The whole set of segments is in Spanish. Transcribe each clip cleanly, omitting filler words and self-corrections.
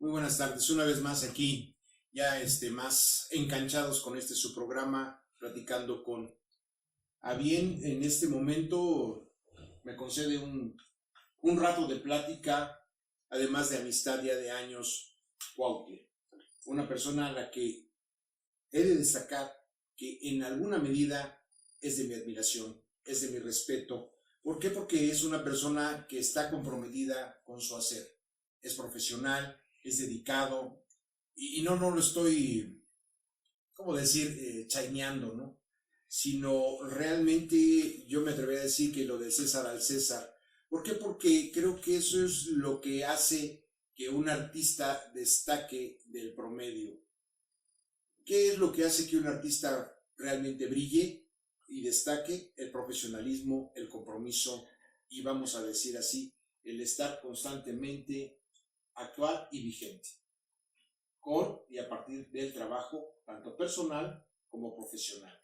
Muy buenas tardes, una vez más aquí, ya más enganchados con su programa, platicando con a bien. En este momento me concede un rato de plática, además de amistad ya de años, Cuauhtémoc, una persona a la que he de destacar que en alguna medida es de mi admiración, es de mi respeto. ¿Por qué? Porque es una persona que está comprometida con su hacer, es profesional, es dedicado, y no lo estoy, ¿cómo decir?, chaineando, ¿no? Sino realmente yo me atrevería a decir que lo de César al César. ¿Por qué? Porque creo que eso es lo que hace que un artista destaque del promedio. ¿Qué es lo que hace que un artista realmente brille y destaque? El profesionalismo, el compromiso y, vamos a decir así, el estar constantemente actual y vigente, con y a partir del trabajo, tanto personal como profesional.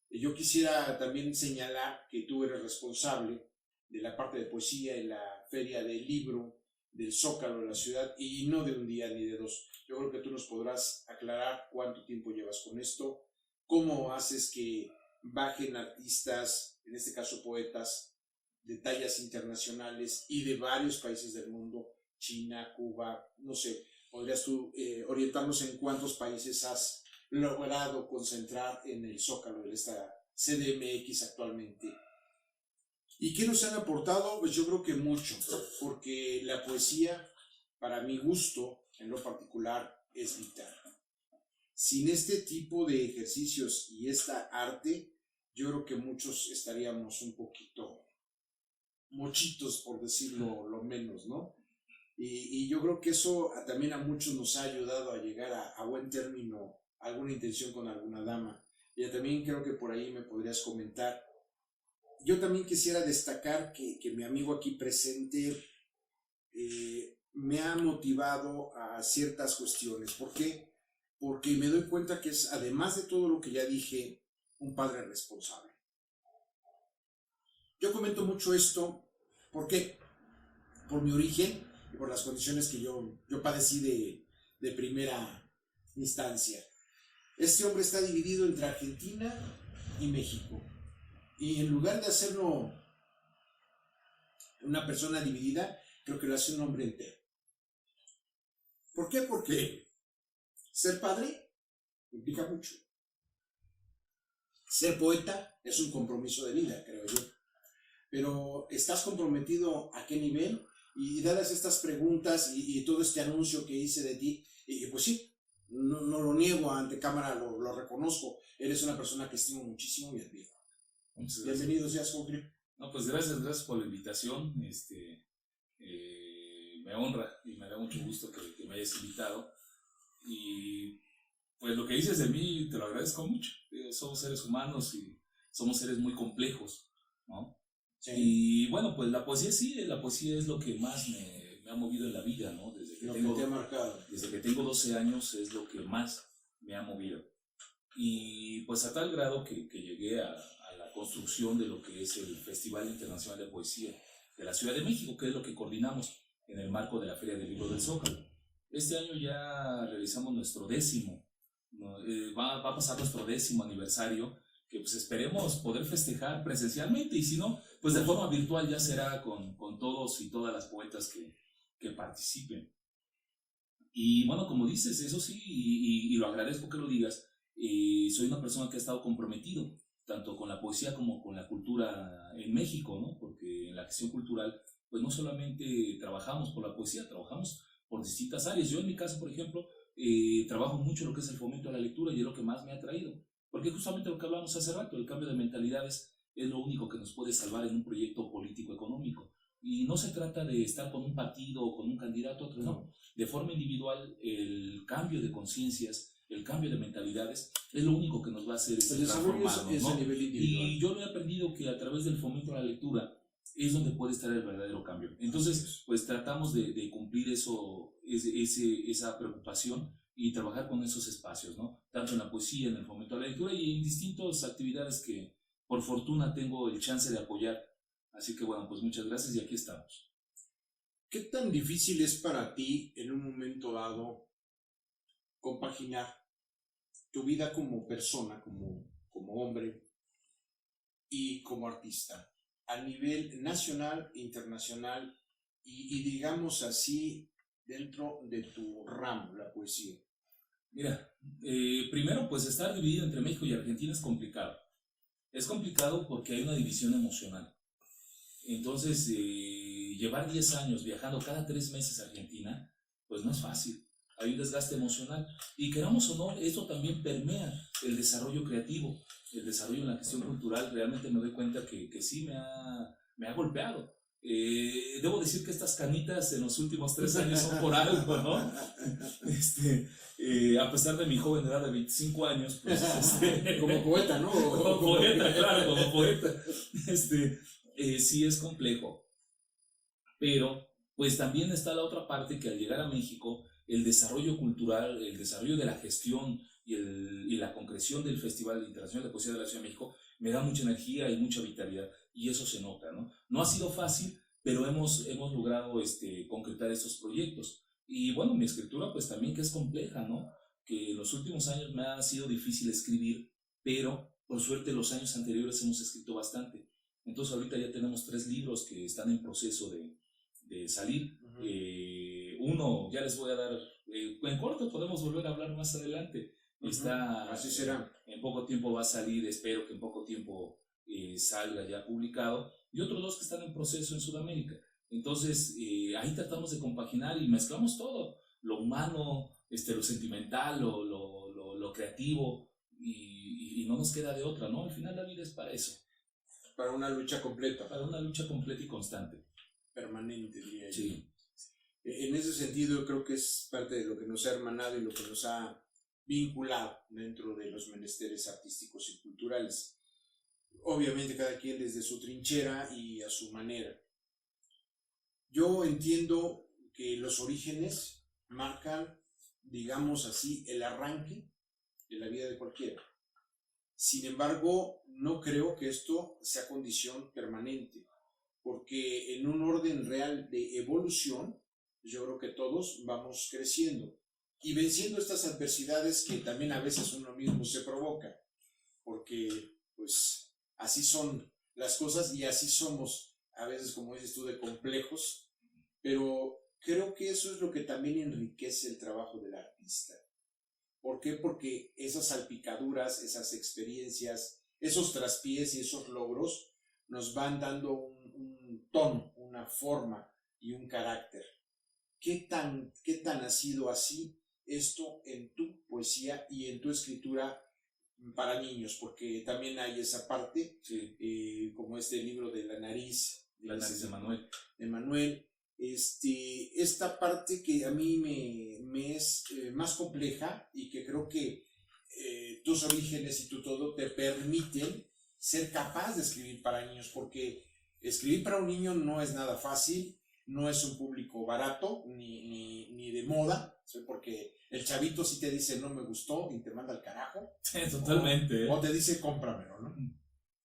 Yo quisiera también señalar que tú eres responsable de la parte de poesía en la Feria del Libro del Zócalo de la ciudad, y no de un día ni de dos. Yo creo que tú nos podrás aclarar cuánto tiempo llevas con esto, cómo haces que bajen artistas, en este caso poetas, de tallas internacionales y de varios países del mundo, China, Cuba, no sé, podrías tú orientarnos en cuántos países has logrado concentrar en el Zócalo de esta CDMX actualmente. ¿Y qué nos han aportado? Pues yo creo que mucho, porque la poesía, para mi gusto, en lo particular, es vital. Sin este tipo de ejercicios y esta arte, yo creo que muchos estaríamos un poquito mochitos, por decirlo lo menos, ¿no? Y yo creo que eso también a muchos nos ha ayudado a llegar a buen término, alguna intención con alguna dama. Y también creo que por ahí me podrías comentar. Yo también quisiera destacar que mi amigo aquí presente me ha motivado a ciertas cuestiones. ¿Por qué? Porque me doy cuenta que es, además de todo lo que ya dije, un padre responsable. Yo comento mucho esto, ¿por qué? Por mi origen y por las condiciones que yo padecí de primera instancia. Este hombre está dividido entre Argentina y México. Y en lugar de hacerlo una persona dividida, creo que lo hace un hombre entero. ¿Por qué? Porque ser padre implica mucho. Ser poeta es un compromiso de vida, creo yo. Pero ¿estás comprometido a qué nivel? Y dadas estas preguntas y todo este anuncio que hice de ti, y pues sí, no lo niego, ante cámara lo reconozco. Eres una persona que estimo muchísimo y admiro. Bienvenido seas, Jorge. No, pues gracias por la invitación. Me honra y me da mucho gusto que me hayas invitado. Y pues lo que dices de mí te lo agradezco mucho. Somos seres humanos y somos seres muy complejos, ¿no? Sí. Y bueno, pues la poesía es lo que más me ha movido en la vida, ¿no? Desde que tengo 12 años es lo que más me ha movido. Y pues a tal grado que llegué a la construcción de lo que es el Festival Internacional de Poesía de la Ciudad de México, que es lo que coordinamos en el marco de la Feria del Libro del Zócalo. Este año ya realizamos nuestro 10º, va a pasar nuestro 10º aniversario, que pues esperemos poder festejar presencialmente, y si no, pues de forma virtual ya será con todos y todas las poetas que participen. Y bueno, como dices, eso sí, y lo agradezco que lo digas, soy una persona que ha estado comprometido tanto con la poesía como con la cultura en México, ¿no? Porque en la gestión cultural, pues no solamente trabajamos por la poesía, trabajamos por distintas áreas. Yo en mi caso, por ejemplo, trabajo mucho lo que es el fomento a la lectura, y es lo que más me ha traído, porque justamente lo que hablamos hace rato, el cambio de mentalidades es lo único que nos puede salvar en un proyecto político-económico. Y no se trata de estar con un partido o con un candidato a otro, no. De forma individual, el cambio de conciencias, el cambio de mentalidades es lo único que nos va a hacer transformarnos, ¿no? Y yo lo he aprendido que a través del fomento a la lectura es donde puede estar el verdadero cambio. Entonces, pues tratamos de cumplir esa preocupación y trabajar con esos espacios, ¿no? Tanto en la poesía, en el fomento a la lectura y en distintas actividades que por fortuna tengo el chance de apoyar. Así que bueno, pues muchas gracias y aquí estamos. ¿Qué tan difícil es para ti en un momento dado llevado compaginar tu vida como persona, como hombre y como artista a nivel nacional, internacional y digamos así dentro de tu ramo, la poesía? Mira, primero pues estar dividido entre México y Argentina es complicado. Es complicado porque hay una división emocional. Entonces, llevar 10 años viajando cada 3 meses a Argentina, pues no es fácil. Hay un desgaste emocional. Y queramos o no, esto también permea el desarrollo creativo, el desarrollo en la gestión cultural. Realmente me doy cuenta que sí me ha golpeado. Debo decir que estas canitas en los últimos 3 años son por algo, ¿no? A pesar de mi joven edad de 25 años, pues... como poeta, ¿no? Como poeta, claro, como poeta. Sí es complejo. Pero, pues también está la otra parte que al llegar a México, el desarrollo cultural, el desarrollo de la gestión y la concreción del Festival Internacional de Poesía de la Ciudad de México me da mucha energía y mucha vitalidad, y eso se nota, ¿no? No ha sido fácil, pero hemos logrado concretar estos proyectos. Y bueno, mi escritura pues también que es compleja, ¿no? Que en los últimos años me ha sido difícil escribir, pero por suerte los años anteriores hemos escrito bastante. Entonces ahorita ya tenemos 3 libros que están en proceso de salir. Uno, ya les voy a dar, en corto podemos volver a hablar más adelante. Así será. En poco tiempo va a salir, espero que en poco tiempo salga ya publicado. Y otros 2 que están en proceso en Sudamérica. Entonces, ahí tratamos de compaginar y mezclamos todo, lo humano, lo sentimental, lo creativo, y no nos queda de otra, ¿no? Al final la vida es para eso. Para una lucha completa. Para una lucha completa y constante. Permanente, diría yo. Sí. En ese sentido, creo que es parte de lo que nos ha hermanado y lo que nos ha vinculado dentro de los menesteres artísticos y culturales. Obviamente cada quien desde su trinchera y a su manera. Yo entiendo que los orígenes marcan, digamos así, el arranque de la vida de cualquiera. Sin embargo, no creo que esto sea condición permanente, porque en un orden real de evolución, yo creo que todos vamos creciendo y venciendo estas adversidades que también a veces uno mismo se provoca, porque pues así son las cosas y así somos a veces, como dices tú, de complejos, pero creo que eso es lo que también enriquece el trabajo del artista. ¿Por qué? Porque esas salpicaduras, esas experiencias, esos traspiés y esos logros nos van dando un tono, una forma y un carácter. ¿Qué tan ha sido así esto en tu poesía y en tu escritura para niños? Porque también hay esa parte, sí. Como este libro de La nariz. La nariz de Manuel. De Manuel. Esta parte que a mí me es más compleja y que creo que tus orígenes y tu todo te permiten ser capaz de escribir para niños, porque escribir para un niño no es nada fácil, no es un público barato ni de moda, porque el chavito sí te dice no me gustó y te manda al carajo. Sí, totalmente. O te dice cómpramelo, ¿no?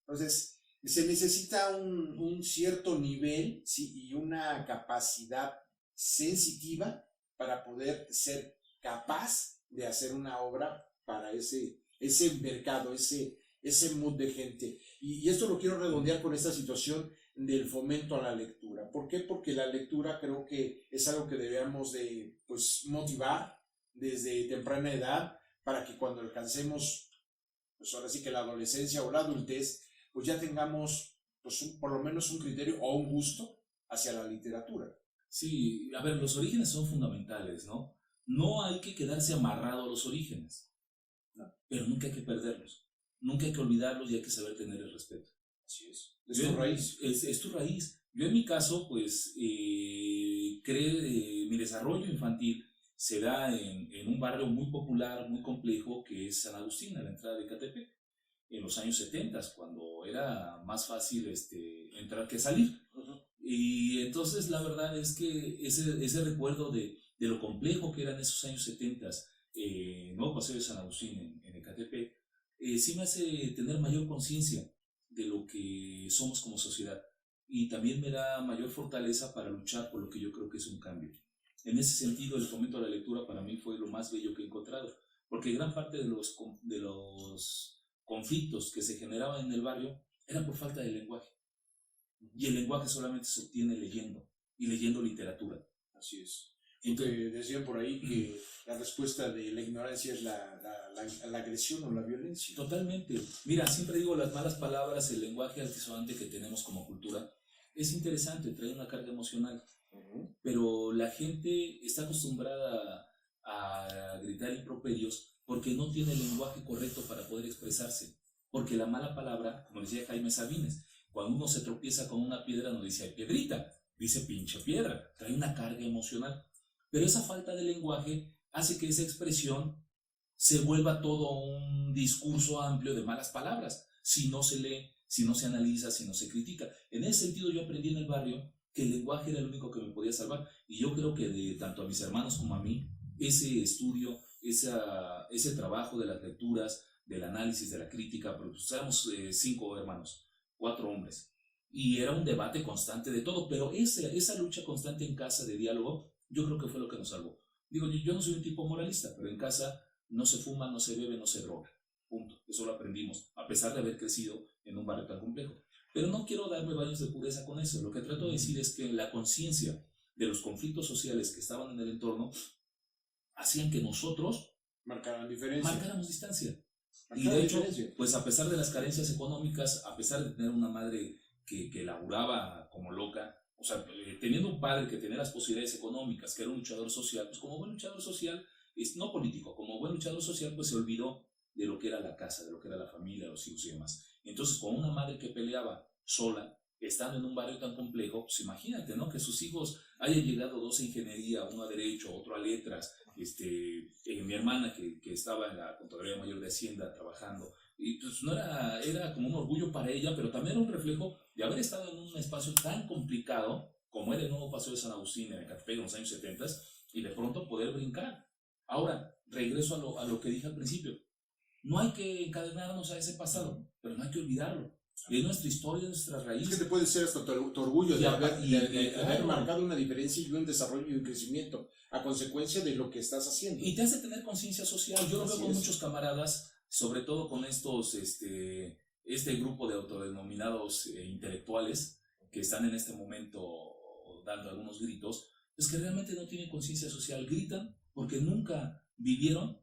Entonces se necesita un cierto nivel, sí, y una capacidad sensitiva para poder ser capaz de hacer una obra para ese mercado, ese mood de gente. Y esto lo quiero redondear con esta situación del fomento a la lectura. ¿Por qué? Porque la lectura creo que es algo que debemos de motivar desde temprana edad para que cuando alcancemos, pues ahora sí que la adolescencia o la adultez, pues ya tengamos por lo menos un criterio o un gusto hacia la literatura. Sí, a ver, los orígenes son fundamentales, ¿no? No hay que quedarse amarrado a los orígenes, no, pero nunca hay que perderlos, nunca hay que olvidarlos y hay que saber tener el respeto. Así es. Es tu raíz. Es tu raíz. Yo en mi caso, pues, mi desarrollo infantil se da en un barrio muy popular, muy complejo, que es San Agustín, a la entrada de Ecatepec, en los años 70, cuando era más fácil entrar que salir. Y entonces la verdad es que ese recuerdo de lo complejo que eran esos años 70, Nuevo Paseo de San Agustín en Ecatepec, sí me hace tener mayor conciencia de lo que somos como sociedad, y también me da mayor fortaleza para luchar por lo que yo creo que es un cambio. En ese sentido, el fomento a la lectura para mí fue lo más bello que he encontrado, porque gran parte de los conflictos que se generaban en el barrio eran por falta de lenguaje. Y el lenguaje solamente se obtiene leyendo, y leyendo literatura. Así es. Entonces, decían por ahí que la respuesta de la ignorancia es la agresión o la violencia. Totalmente. Mira, siempre digo, las malas palabras, el lenguaje altisonante que tenemos como cultura, es interesante, trae una carga emocional. Pero la gente está acostumbrada a gritar improperios porque no tiene el lenguaje correcto para poder expresarse. Porque la mala palabra, como decía Jaime Sabines, cuando uno se tropieza con una piedra no dice piedrita, dice pinche piedra, trae una carga emocional. Pero esa falta de lenguaje hace que esa expresión se vuelva todo un discurso amplio de malas palabras, si no se lee, si no se analiza, si no se critica. En ese sentido yo aprendí en el barrio que el lenguaje era el único que me podía salvar. Y yo creo que de tanto a mis hermanos como a mí, ese estudio, ese trabajo de las lecturas, del análisis, de la crítica, porque pues éramos 5 hermanos, 4 hombres, y era un debate constante de todo, pero esa lucha constante en casa de diálogo, yo creo que fue lo que nos salvó. Digo, yo no soy un tipo moralista, pero en casa no se fuma, no se bebe, no se droga. Punto. Eso lo aprendimos, a pesar de haber crecido en un barrio tan complejo. Pero no quiero darme baños de pureza con eso. Lo que trato de decir es que la conciencia de los conflictos sociales que estaban en el entorno hacían que nosotros marcáramos distancia. Y de hecho, pues a pesar de las carencias económicas, a pesar de tener una madre que laburaba como loca, o sea, teniendo un padre que tenía las posibilidades económicas, que era un luchador social, pues como buen luchador social, no político, como buen luchador social, pues se olvidó de lo que era la casa, de lo que era la familia, los hijos y demás. Entonces, con una madre que peleaba sola, estando en un barrio tan complejo, pues imagínate, ¿no? Que sus hijos hayan llegado 2 a ingeniería, uno a derecho, otro a letras, mi hermana que estaba en la Contraloría Mayor de Hacienda trabajando, y pues no era como un orgullo para ella, pero también era un reflejo de haber estado en un espacio tan complicado como era el nuevo Paseo de San Agustín en Ecatepec en los años 70 y de pronto poder brincar. Ahora, regreso a lo que dije al principio. No hay que encadenarnos a ese pasado, pero no hay que olvidarlo. Es nuestra historia, nuestras raíces. Es que te puede ser hasta tu orgullo de haber marcado una diferencia y un desarrollo y un crecimiento a consecuencia de lo que estás haciendo. Y te hace tener conciencia social. Yo lo veo con muchos camaradas, sobre todo con estos, este grupo de autodenominados intelectuales que están en este momento dando algunos gritos, es que realmente no tienen conciencia social. Gritan porque nunca vivieron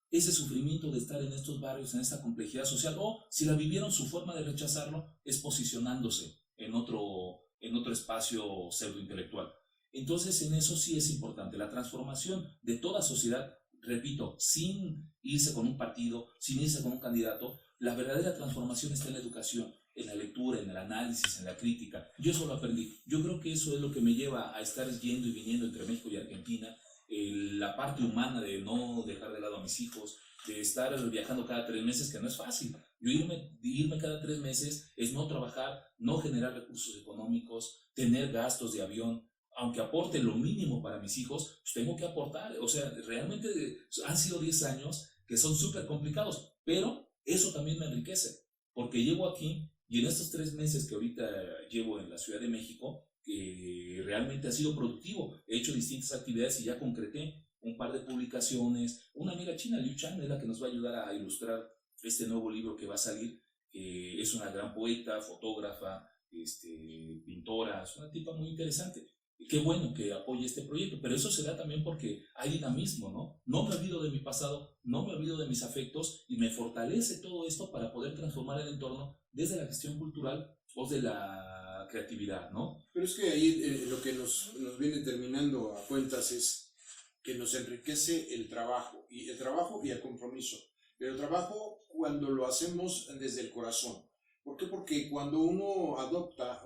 ese sufrimiento de estar en estos barrios, en esta complejidad social, o si la vivieron, su forma de rechazarlo es posicionándose en otro espacio pseudointelectual. Entonces, en eso sí es importante la transformación de toda sociedad, repito, sin irse con un partido, sin irse con un candidato. La verdadera transformación está en la educación, en la lectura, en el análisis, en la crítica. Yo eso lo aprendí. Yo creo que eso es lo que me lleva a estar yendo y viniendo entre México y Argentina. La parte humana de no dejar de lado a mis hijos, de estar viajando cada 3 meses, que no es fácil. Yo irme cada 3 meses es no trabajar, no generar recursos económicos, tener gastos de avión. Aunque aporte lo mínimo para mis hijos, pues tengo que aportar. O sea, realmente han sido 10 años que son súper complicados, pero eso también me enriquece, porque llego aquí y en estos 3 meses que ahorita llevo en la Ciudad de México, que realmente ha sido productivo. He hecho distintas actividades y ya concreté un par de publicaciones. Una amiga china, Liu Chan, es la que nos va a ayudar a ilustrar este nuevo libro que va a salir. Es una gran poeta, fotógrafa, pintora, es una tipa muy interesante. Qué bueno que apoye este proyecto, pero eso se da también porque hay dinamismo, ¿no? No me olvido de mi pasado, no me olvido de mis afectos y me fortalece todo esto para poder transformar el entorno desde la gestión cultural o de la creatividad, ¿no? Pero es que ahí lo que nos viene terminando a cuentas es que nos enriquece el trabajo y el compromiso. Pero el trabajo cuando lo hacemos desde el corazón. ¿Por qué? Porque cuando uno adopta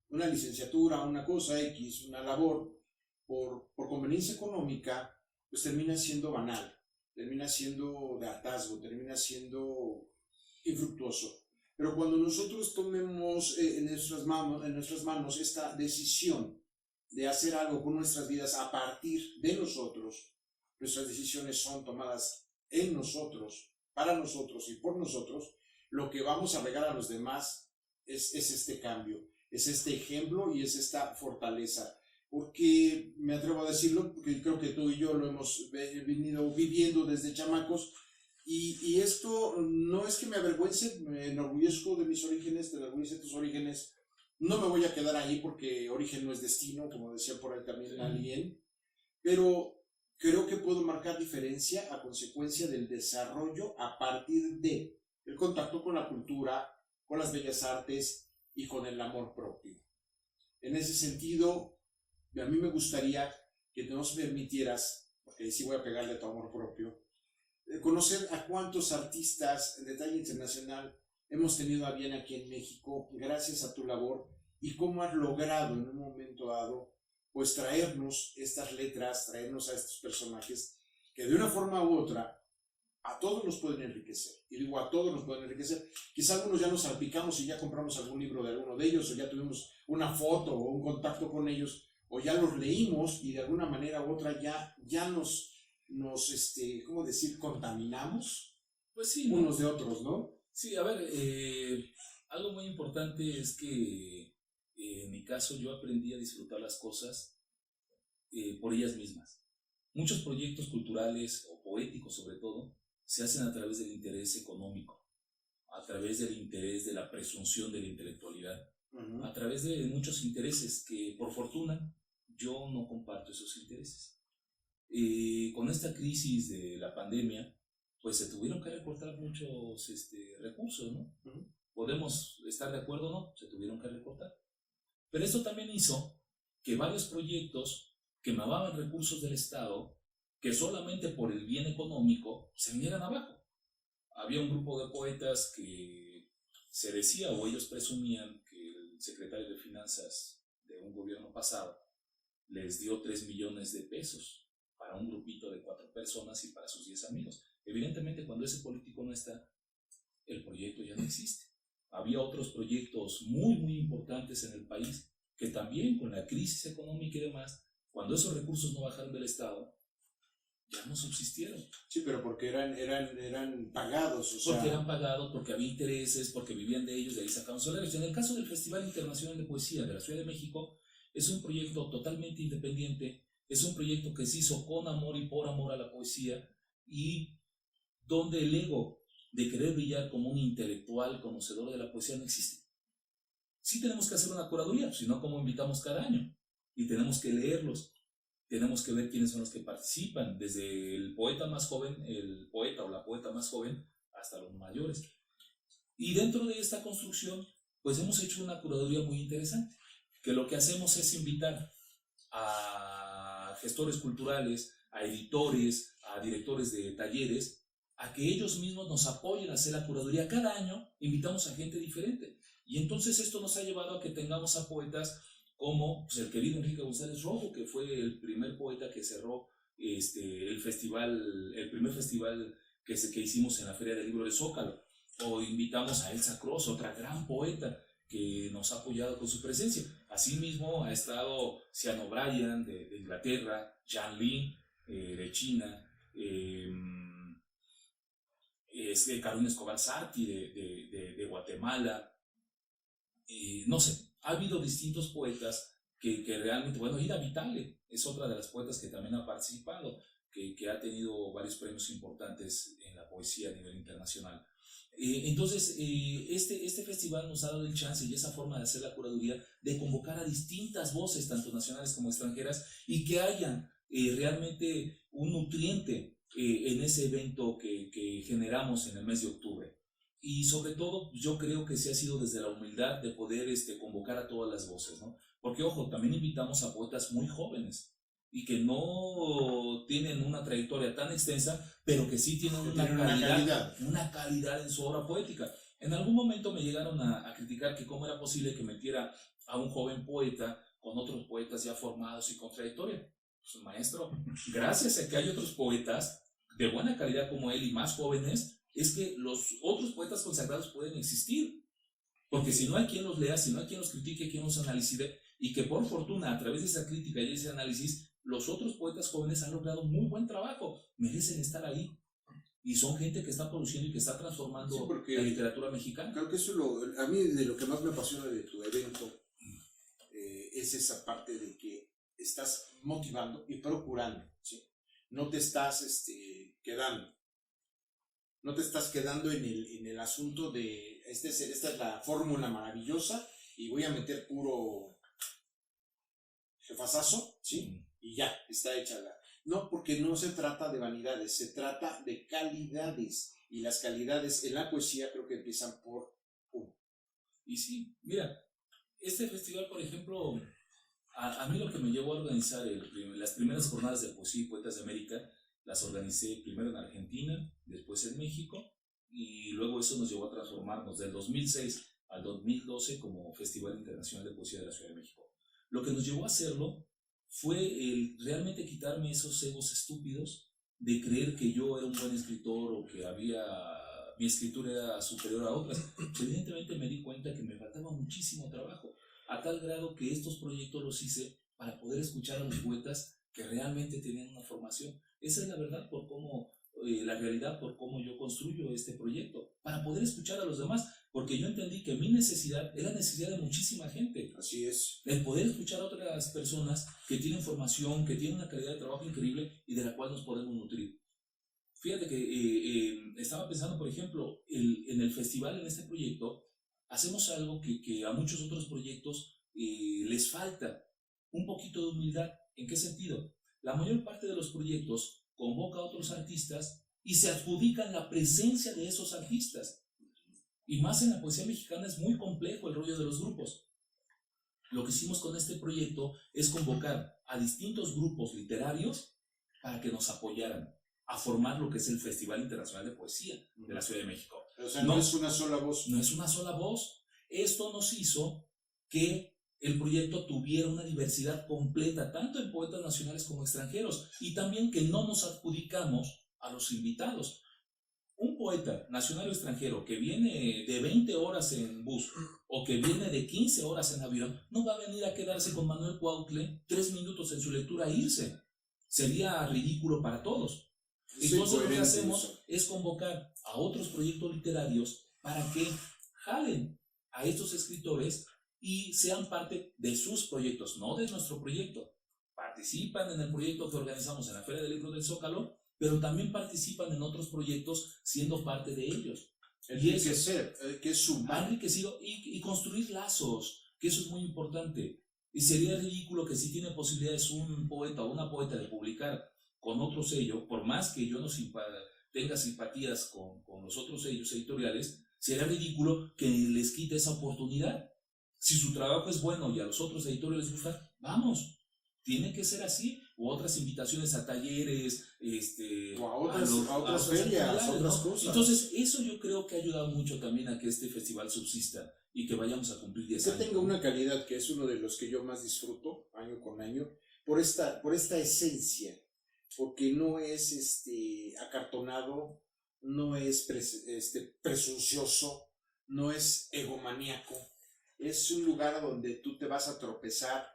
una licenciatura, una cosa X, una labor, por conveniencia económica, pues termina siendo banal, termina siendo de hartazgo, termina siendo infructuoso. Pero cuando nosotros tomemos en nuestras manos esta decisión de hacer algo con nuestras vidas a partir de nosotros, nuestras decisiones son tomadas en nosotros, para nosotros y por nosotros, lo que vamos a regalar a los demás es este cambio, es este ejemplo y es esta fortaleza. porque me atrevo a decirlo, porque creo que tú y yo lo hemos venido viviendo desde chamacos, y esto no es que me avergüence, me enorgullezco de mis orígenes, te enorgullece de tus orígenes, no me voy a quedar ahí porque origen no es destino, como decía por ahí también alguien, pero creo que puedo marcar diferencia a consecuencia del desarrollo a partir de el contacto con la cultura, con las bellas artes y con el amor propio. En ese sentido, a mí me gustaría que nos permitieras, porque ahí sí voy a pegarle a tu amor propio, conocer a cuántos artistas de talla internacional hemos tenido a bien aquí en México gracias a tu labor y cómo has logrado en un momento dado pues traernos estas letras, traernos a estos personajes que de una forma u otra a todos nos pueden enriquecer. Y digo, a todos nos pueden enriquecer. Quizá algunos ya nos salpicamos y ya compramos algún libro de alguno de ellos, o ya tuvimos una foto o un contacto con ellos, o ya los leímos y de alguna manera u otra ya nos ¿cómo decir? Contaminamos Pues sí, ¿no? unos de otros, ¿no? Sí, a ver, algo muy importante es que en mi caso yo aprendí a disfrutar las cosas por ellas mismas. Muchos proyectos culturales o poéticos sobre todo se hacen a través del interés económico, a través del interés de la presunción de la intelectualidad, a través de muchos intereses que por fortuna yo no comparto esos intereses. Con esta crisis de la pandemia, pues se tuvieron que recortar muchos recursos, ¿no? Podemos estar de acuerdo o no, se tuvieron que recortar. Pero esto también hizo que varios proyectos quemaban recursos del Estado que solamente por el bien económico se vinieran abajo. Había un grupo de poetas que se decía o ellos presumían que el secretario de Finanzas de un gobierno pasado les dio 3 millones de pesos para un grupito de 4 personas y para sus 10 amigos. Evidentemente, cuando ese político no está, el proyecto ya no existe. Había otros proyectos muy, muy importantes en el país que también con la crisis económica y demás, cuando esos recursos no bajaron del Estado, ya no subsistieron. Sí, pero porque eran pagados, o sea... Porque eran pagados, porque había intereses, porque vivían de ellos, de ahí sacaban salarios. En el caso del Festival Internacional de Poesía de la Ciudad de México, es un proyecto totalmente independiente, es un proyecto que se hizo con amor y por amor a la poesía, y donde el ego de querer brillar como un intelectual conocedor de la poesía no existe. Sí tenemos que hacer una curaduría, si no, ¿cómo invitamos cada año? Y tenemos que leerlos, tenemos que ver quiénes son los que participan, desde el poeta más joven, el poeta o la poeta más joven, hasta los mayores. Y dentro de esta construcción, pues hemos hecho una curaduría muy interesante, que lo que hacemos es invitar a gestores culturales, a editores, a directores de talleres, a que ellos mismos nos apoyen a hacer la curaduría. Cada año invitamos a gente diferente. Y entonces esto nos ha llevado a que tengamos a poetas como pues, el querido Enrique González Rojo, que fue el primer poeta que cerró el primer festival que hicimos en la Feria del Libro de Zócalo. O invitamos a Elsa Cross, otra gran poeta que nos ha apoyado con su presencia. Asimismo ha estado Sean O'Brien de Inglaterra, Jan Lin de China, Carolina Escobar Sarti de Guatemala. No sé, ha habido distintos poetas que realmente, bueno, Ida Vitale es otra de las poetas que también ha participado, que ha tenido varios premios importantes en la poesía a nivel internacional. Entonces, este festival nos ha dado el chance y esa forma de hacer la curaduría, de convocar a distintas voces, tanto nacionales como extranjeras, y que hayan realmente un nutriente en ese evento que generamos en el mes de octubre. Y sobre todo, yo creo que sí ha sido desde la humildad de poder convocar a todas las voces, ¿no? Porque, ojo, también invitamos a poetas muy jóvenes y que no tienen una trayectoria tan extensa, pero que sí tienen una calidad en su obra poética. En algún momento me llegaron a criticar que cómo era posible que metiera a un joven poeta con otros poetas ya formados y con trayectoria. Pues, maestro, gracias a que hay otros poetas de buena calidad como él y más jóvenes, es que los otros poetas consagrados pueden existir. Porque si no hay quien los lea, si no hay quien los critique, quien los analice, y que por fortuna a través de esa crítica y ese análisis, los otros poetas jóvenes han logrado muy buen trabajo, merecen estar ahí. Y son gente que está produciendo y que está transformando la literatura mexicana. Creo que eso a mí de lo que más me apasiona de tu evento es esa parte de que estás motivando y procurando, ¿sí? No te estás quedando. No te estás quedando en el asunto de esta es la fórmula maravillosa y voy a meter puro jefazazo, ¿sí? Y ya, está hecha la... No, porque no se trata de vanidades, se trata de calidades. Y las calidades en la poesía creo que empiezan por uno. Y sí, mira, este festival, por ejemplo, a mí lo que me llevó a organizar las primeras jornadas de poesía y poetas de América, las organicé primero en Argentina, después en México, y luego eso nos llevó a transformarnos del 2006 al 2012 como Festival Internacional de Poesía de la Ciudad de México. Lo que nos llevó a hacerlo fue el realmente quitarme esos egos estúpidos de creer que yo era un buen escritor o que mi escritura era superior a otras. Evidentemente me di cuenta que me faltaba muchísimo trabajo, a tal grado que estos proyectos los hice para poder escuchar a los poetas que realmente tenían una formación. Esa es la verdad por cómo, la realidad por cómo yo construyo este proyecto, para poder escuchar a los demás, porque yo entendí que mi necesidad era la necesidad de muchísima gente. Así es. El poder escuchar a otras personas que tienen formación, que tienen una calidad de trabajo increíble y de la cual nos podemos nutrir. Fíjate que estaba pensando, por ejemplo, en el festival, en este proyecto, hacemos algo que a muchos otros proyectos les falta, un poquito de humildad. ¿En qué sentido? La mayor parte de los proyectos convoca a otros artistas y se adjudican la presencia de esos artistas. Y más en la poesía mexicana es muy complejo el rollo de los grupos. Lo que hicimos con este proyecto es convocar a distintos grupos literarios para que nos apoyaran a formar lo que es el Festival Internacional de Poesía de la Ciudad de México. O sea, no es una sola voz. No es una sola voz. Esto nos hizo que el proyecto tuviera una diversidad completa, tanto en poetas nacionales como extranjeros, y también que no nos adjudicamos a los invitados. Un poeta nacional o extranjero que viene de 20 horas en bus o que viene de 15 horas en avión, no va a venir a quedarse con Manuel Cuautle 3 minutos en su lectura e irse. Sería ridículo para todos. Entonces lo que hacemos es convocar a otros proyectos literarios para que jalen a estos escritores y sean parte de sus proyectos, no de nuestro proyecto. Participan en el proyecto que organizamos en la Feria del Libro del Zócalo, pero también participan en otros proyectos siendo parte de ellos. Enriquecer, que es sumar. Ha enriquecido y construir lazos, que eso es muy importante. Y sería ridículo que si tiene posibilidades un poeta o una poeta de publicar con otro sello, por más que yo no tenga simpatías con los otros sellos editoriales, sería ridículo que les quite esa oportunidad. Si su trabajo es bueno y a los otros editores les gusta, vamos. Tiene que ser así, o otras invitaciones a talleres, o a otras ferias, a otras cosas. Entonces, eso yo creo que ha ayudado mucho también a que este festival subsista y que vayamos a cumplir 10 años. Que tenga una calidad que es uno de los que yo más disfruto, año con año, por esta esencia, porque no es acartonado, no es presuncioso, no es egomaníaco, es un lugar donde tú te vas a tropezar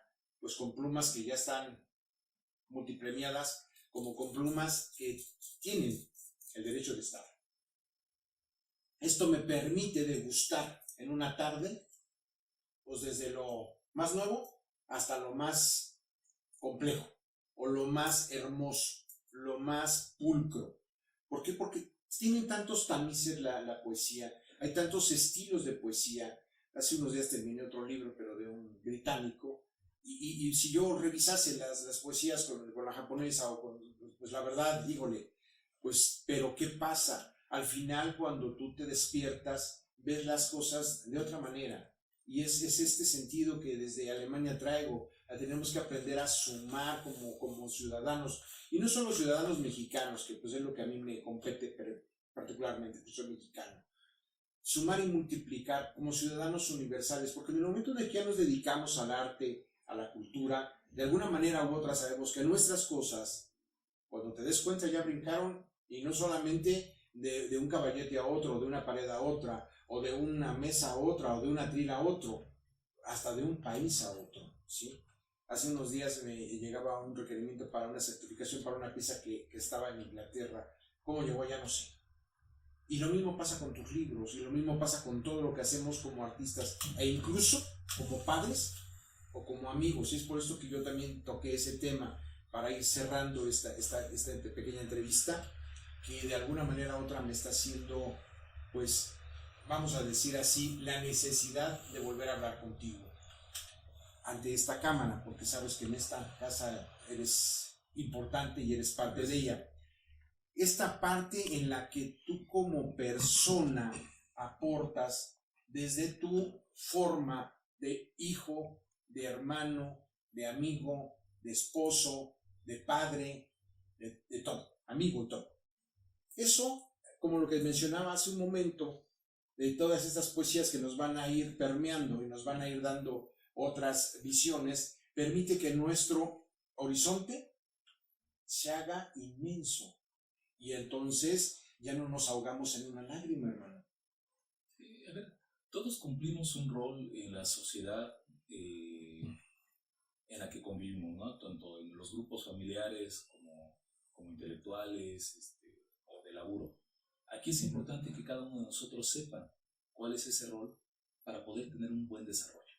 pues con plumas que ya están multipremiadas, como con plumas que tienen el derecho de estar. Esto me permite degustar en una tarde, pues desde lo más nuevo hasta lo más complejo, o lo más hermoso, lo más pulcro. ¿Por qué? Porque tienen tantos tamices la poesía, hay tantos estilos de poesía. Hace unos días terminé otro libro, pero de un británico, y si yo revisase las poesías con la japonesa o con, pues la verdad, dígole, pues, pero ¿qué pasa? Al final, cuando tú te despiertas, ves las cosas de otra manera. Y es este sentido que desde Alemania traigo. Tenemos que aprender a sumar como ciudadanos. Y no solo ciudadanos mexicanos, que pues es lo que a mí me compete particularmente, pues soy mexicano. Sumar y multiplicar como ciudadanos universales, porque en el momento de que ya nos dedicamos al arte, a la cultura, de alguna manera u otra sabemos que nuestras cosas, cuando te des cuenta, ya brincaron, y no solamente de un caballete a otro, o de una pared a otra, o de una mesa a otra, o de un atril a otro, hasta de un país a otro, ¿sí? Hace unos días me llegaba un requerimiento para una certificación para una pieza que estaba en Inglaterra. ¿Cómo llegó allá? No sé. Y lo mismo pasa con tus libros, y lo mismo pasa con todo lo que hacemos como artistas, e incluso como padres. o como amigos. Y es por esto que yo también toqué ese tema para ir cerrando esta pequeña entrevista, que de alguna manera u otra me está haciendo, pues, vamos a decir así, la necesidad de volver a hablar contigo ante esta cámara, porque sabes que en esta casa eres importante y eres parte de ella. Esta parte en la que tú como persona aportas desde tu forma de hijo, de hermano, de amigo, de esposo, de padre, de todo, amigo y todo. Eso, como lo que mencionaba hace un momento, de todas estas poesías que nos van a ir permeando y nos van a ir dando otras visiones, permite que nuestro horizonte se haga inmenso y entonces ya no nos ahogamos en una lágrima, hermano. Sí, a ver, todos cumplimos un rol en la sociedad en la que convivimos, ¿no? Tanto en los grupos familiares como intelectuales o de laburo. Aquí es importante que cada uno de nosotros sepa cuál es ese rol para poder tener un buen desarrollo,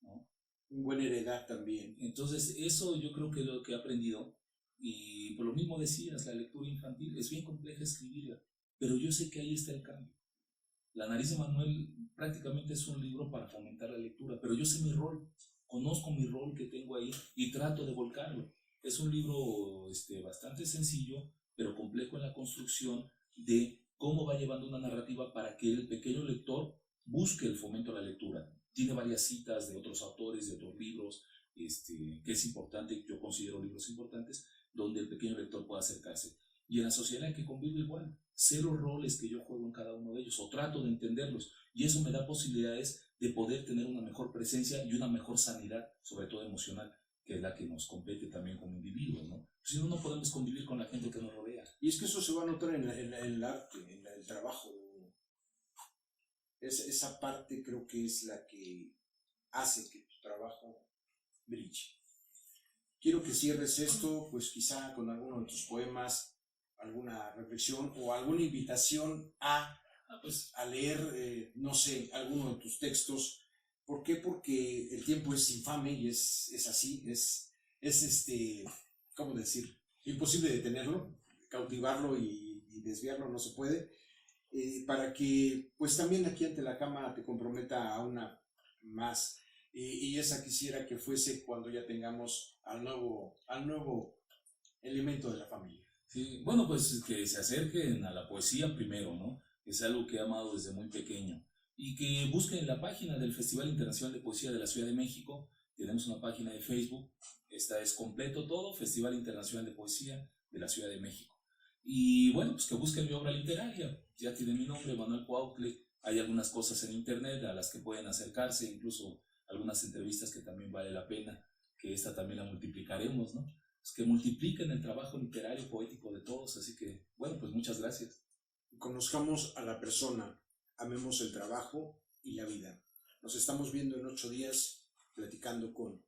¿no? Un buen heredad también. Entonces, eso yo creo que es lo que he aprendido. Y por lo mismo decías, la lectura infantil es bien compleja escribirla, pero yo sé que ahí está el cambio. La nariz de Manuel prácticamente es un libro para fomentar la lectura, pero yo sé mi rol, conozco mi rol que tengo ahí y trato de volcarlo. Es un libro bastante sencillo, pero complejo en la construcción de cómo va llevando una narrativa para que el pequeño lector busque el fomento a la lectura. Tiene varias citas de otros autores, de otros libros, que es importante, yo considero libros importantes, donde el pequeño lector pueda acercarse. Y en la sociedad en que convivo igual, sé los roles que yo juego en cada uno de ellos, o trato de entenderlos, y eso me da posibilidades de poder tener una mejor presencia y una mejor sanidad, sobre todo emocional, que es la que nos compete también como individuos, ¿no? Si no, no podemos convivir con la gente que nos rodea. Y es que eso se va a notar en el arte, en el trabajo. Esa parte creo que es la que hace que tu trabajo brille. Quiero que cierres esto, pues quizá con alguno de tus poemas, alguna reflexión o alguna invitación a leer, no sé, alguno de tus textos. ¿Por qué? Porque el tiempo es infame y es así, es ¿cómo decir? Imposible detenerlo, cautivarlo y desviarlo no se puede. Para que, pues también aquí ante la cámara te comprometa a una más. Y esa quisiera que fuese cuando ya tengamos al nuevo elemento de la familia. Sí, bueno, pues que se acerquen a la poesía primero, ¿no? Es algo que he amado desde muy pequeño. Y que busquen la página del Festival Internacional de Poesía de la Ciudad de México. Tenemos una página de Facebook. Esta es completo todo, Festival Internacional de Poesía de la Ciudad de México. Y bueno, pues que busquen mi obra literaria. Ya tiene mi nombre, Manuel Cuautle. Hay algunas cosas en internet a las que pueden acercarse, incluso algunas entrevistas que también vale la pena, que esta también la multiplicaremos, ¿no? Pues que multipliquen el trabajo literario, poético de todos. Así que, bueno, pues muchas gracias. Conozcamos a la persona, amemos el trabajo y la vida. Nos estamos viendo en 8 días platicando con